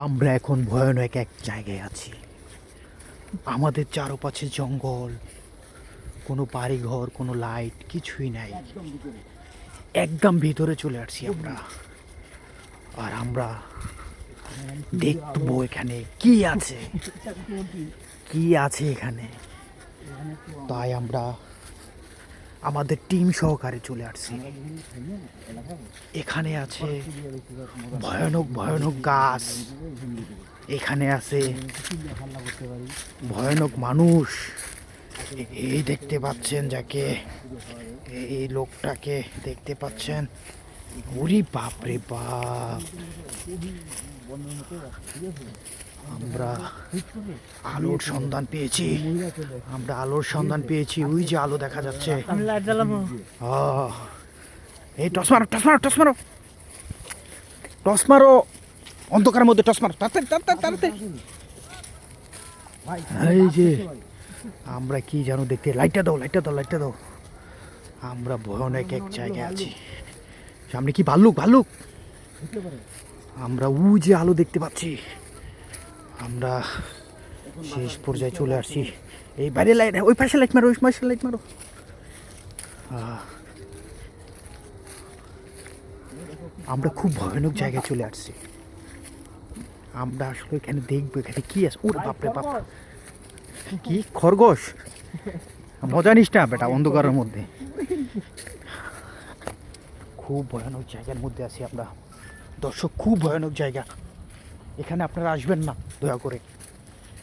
আমরা এখন ভয়ানক এক জায়গায় আছি। আমাদের চারপাশে জঙ্গল, কোনো বাড়িঘর, কোনো লাইট কিছুই নাই। একদম ভিতরে চলে আসছি আমরা। আর আমরা দেখবো এখানে কি আছে, কি আছে এখানে। তাই আমরা আমাদের টিম সহকারে চলে আসছি। এখানে আছে ভয়ানক ভয়ানক গাছ, এখানে আছে ভয়ানক মানুষ। এই দেখতে পাচ্ছেন যাকে, এই লোকটাকে দেখতে পাচ্ছেন। ওরে বাপ রে বাপ! আমরা আলোর সন্ধান পেয়েছি, আমরা আলোর সন্ধান পেয়েছি। ওই যে আলো দেখা যাচ্ছে। এই টস মারো, টস মারো, টস মারো, টস মারো, অন্ধকারের মধ্যে টস মারো, তাড়াতাড়ি তাড়াতাড়ি তাড়াতাড়ি। এই যে আমরা কি জানো দেখতে, লাইটটা দাও, লাইটটা দাও, লাইটটা দাও। আমরা ভয়ানক এক জায়গায় আছি। সামনে কি ভাল্লুক? ভাল্লুক! আমরা ওই যে আলো দেখতে পাচ্ছি। আমরা শেষ পর্যায়ে চলে আসছি। এই বাইরে লাইট, ওই পাশে লাইট মারো, ওই পাশে লাইট মারো। আমরা খুব ভয়ানক জায়গায় চলে আসছি। আমরা আসলে এখানে দেখবো এখানে কি আছে। ওরে বাপরে বাপ! কি খরগোশ! মজা নিস না বেটা অন্ধকারের মধ্যে। খুব ভয়ানক জায়গার মধ্যে আছি আমরা। দর্শক, খুব ভয়ানক জায়গা। এখানে আপনারা আসবেন না দয়া করে।